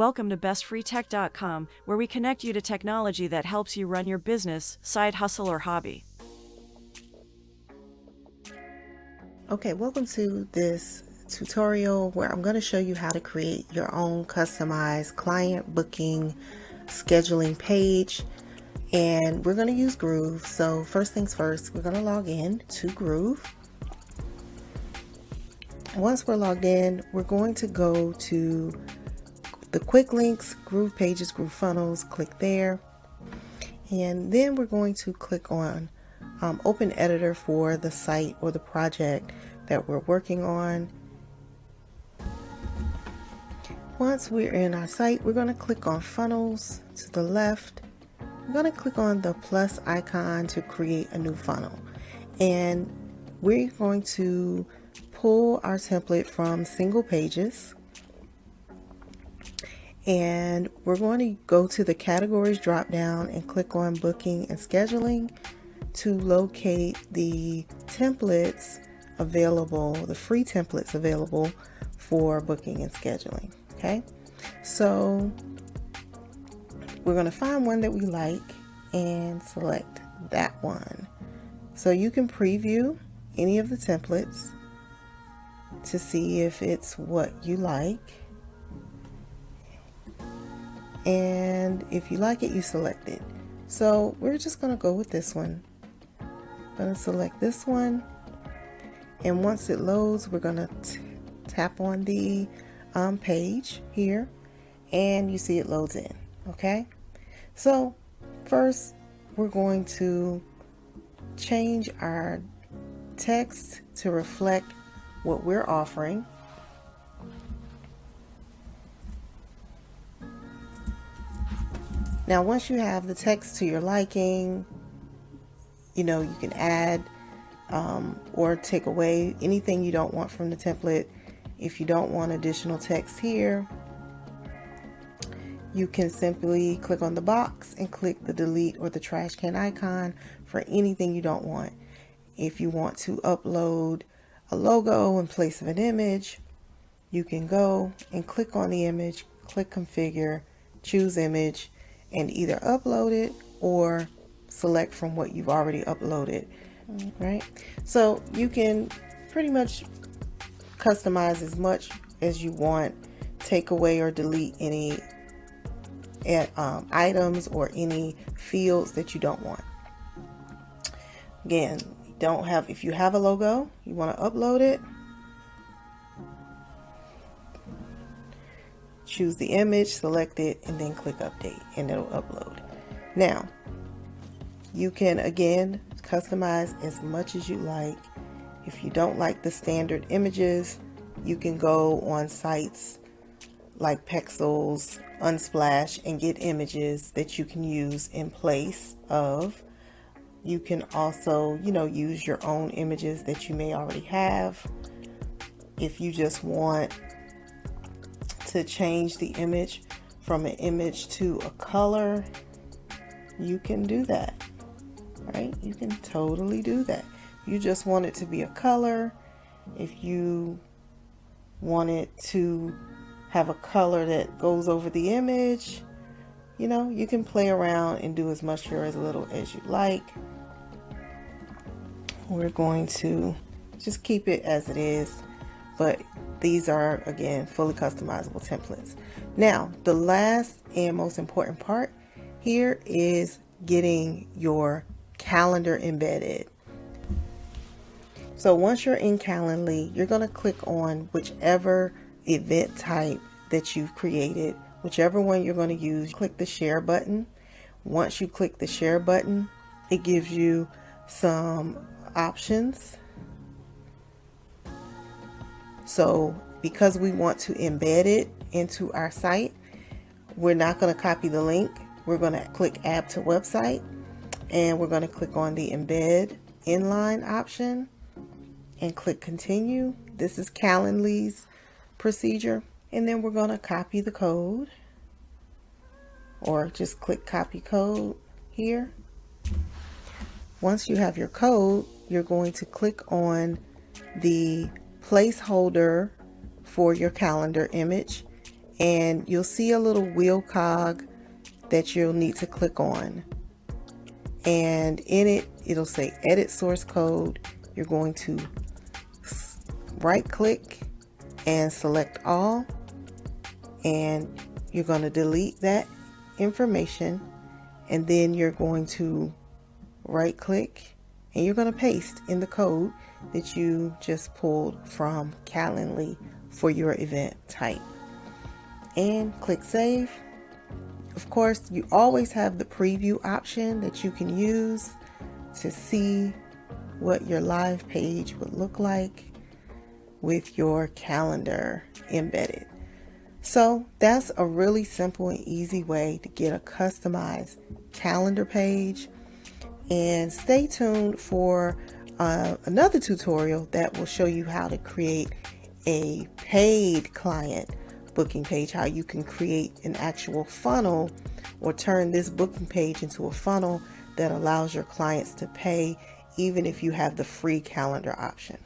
Welcome to bestfreetech.com, where we connect you to technology that helps you run your business, side hustle, or hobby. Okay, welcome to this tutorial where I'm going to show you how to create your own customized client booking scheduling page. And we're going to use Groove. So first things first, we're going to log in to Groove. Once we're logged in, we're going to go to the quick links, Groove pages, Groove funnels, click there. And then we're going to click on Open Editor for the site or the project that we're working on. Once we're in our site, we're going to click on Funnels to the left. We're going to click on the plus icon to create a new funnel. And we're going to pull our template from Single Pages. And we're going to go to the categories drop down and click on Booking and Scheduling to locate the templates available, the free templates available for booking and scheduling. Okay, so we're going to find one that we like and select that one. So you can preview any of the templates to see if it's what you like. And if you like it, you select it. So we're just going to go with this one. I'm going to select this one. And once it loads, we're going to tap on the page here. And you see it loads in. Okay. So first, we're going to change our text to reflect what we're offering. Now, once you have the text to your liking, you can add or take away anything you don't want from the template. If you don't want additional text here, you can simply click on the box and click the delete or the trash can icon for anything you don't want. If you want to upload a logo in place of an image, you can go and click on the image, click configure, choose image, and either upload it or select from what you've already uploaded, right? So you can pretty much customize as much as you want, take away or delete any items or any fields that you don't want. Again, if you have a logo, you want to upload it, choose the image, select it, and then click update, and it'll upload. Now, you can again customize as much as you like. If you don't like the standard images, you can go on sites like Pexels, Unsplash, and get images that you can use in place of. You can also, use your own images that you may already have. If you just want to change the image from an image to a color, you can do that, right? You can totally do that. You just want it to be a color. If you want it to have a color that goes over the image, you can play around and do as much or as little as you like. We're going to just keep it as it is, but these are, again, fully customizable templates. Now, the last and most important part here is getting your calendar embedded. So once you're in Calendly, you're going to click on whichever event type that you've created, whichever one you're going to use. Click the share button. Once you click the share button, it gives you some options. So because we want to embed it into our site, we're not going to copy the link. We're going to click add to website, and we're going to click on the embed inline option and click continue. This is Calendly's procedure. And then we're going to copy the code, or just click copy code here. Once you have your code, you're going to click on the placeholder for your calendar image, and you'll see a little wheel cog that you'll need to click on. And in it, it'll say edit source code. You're going to right click and select all, and you're going to delete that information, and then you're going to right click and you're going to paste in the code that you just pulled from Calendly for your event type, and click save. Of course, you always have the preview option that you can use to see what your live page would look like with your calendar embedded. So that's a really simple and easy way to get a customized calendar page. And stay tuned for another tutorial that will show you how to create a paid client booking page, how you can create an actual funnel or turn this booking page into a funnel that allows your clients to pay even if you have the free calendar option.